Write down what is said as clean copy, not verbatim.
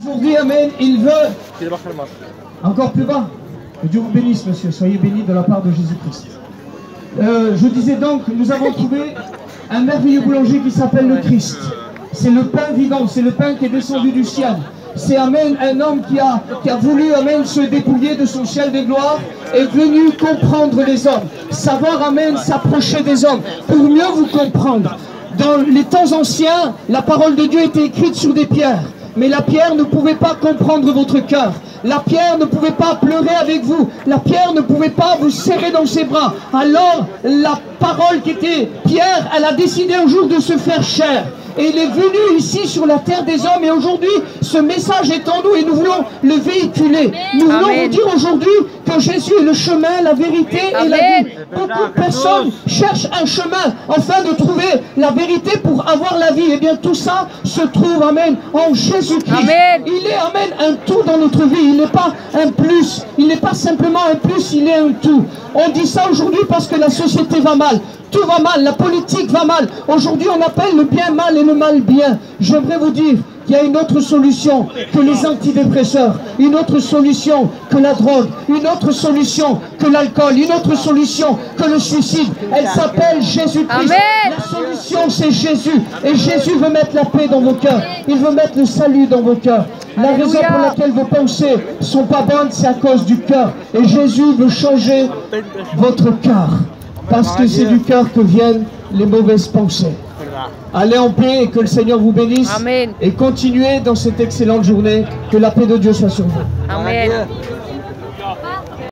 Aujourd'hui, Amen, il veut... Encore plus bas. Que Dieu vous bénisse, monsieur. Soyez bénis de la part de Jésus-Christ. Je disais donc, nous avons trouvé un merveilleux boulanger qui s'appelle le Christ. C'est le pain vivant, c'est le pain qui est descendu du ciel. C'est, Amen, un homme qui a voulu, Amen, se dépouiller de son ciel de gloire et venu comprendre les hommes. Savoir, Amen, s'approcher des hommes pour mieux vous comprendre. Dans les temps anciens, la parole de Dieu était écrite sur des pierres. Mais la pierre ne pouvait pas comprendre votre cœur. La pierre ne pouvait pas pleurer avec vous. La pierre ne pouvait pas vous serrer dans ses bras. Alors, la parole qui était pierre, elle a décidé un jour de se faire chair. Et il est venu ici sur la terre des hommes. Et aujourd'hui, ce message est en nous et nous voulons le véhiculer. Nous voulons vous dire aujourd'hui que Jésus est le chemin, la vérité et la vie. Beaucoup de personnes cherchent un chemin afin de trouver la vérité pour avoir la vie. Et bien tout ça se trouve, Amen, en Jésus-Christ. Il est, Amen, un tout dans notre vie. Il n'est pas un plus. Il n'est pas simplement un plus, il est un tout. On dit ça aujourd'hui parce que la société va mal. Tout va mal, la politique va mal. Aujourd'hui, on appelle le bien mal et le mal bien. J'aimerais vous dire qu'il y a une autre solution que les antidépresseurs, une autre solution que la drogue, une autre solution que l'alcool, une autre solution que le suicide. Elle s'appelle Jésus-Christ. La solution, c'est Jésus. Et Jésus veut mettre la paix dans vos cœurs. Il veut mettre le salut dans vos cœurs. La raison pour laquelle vos pensées ne sont pas bonnes, c'est à cause du cœur. Et Jésus veut changer votre cœur. Parce que c'est du cœur que viennent les mauvaises pensées. Allez en paix et que le Seigneur vous bénisse. Amen. Et continuez dans cette excellente journée. Que la paix de Dieu soit sur vous. Amen.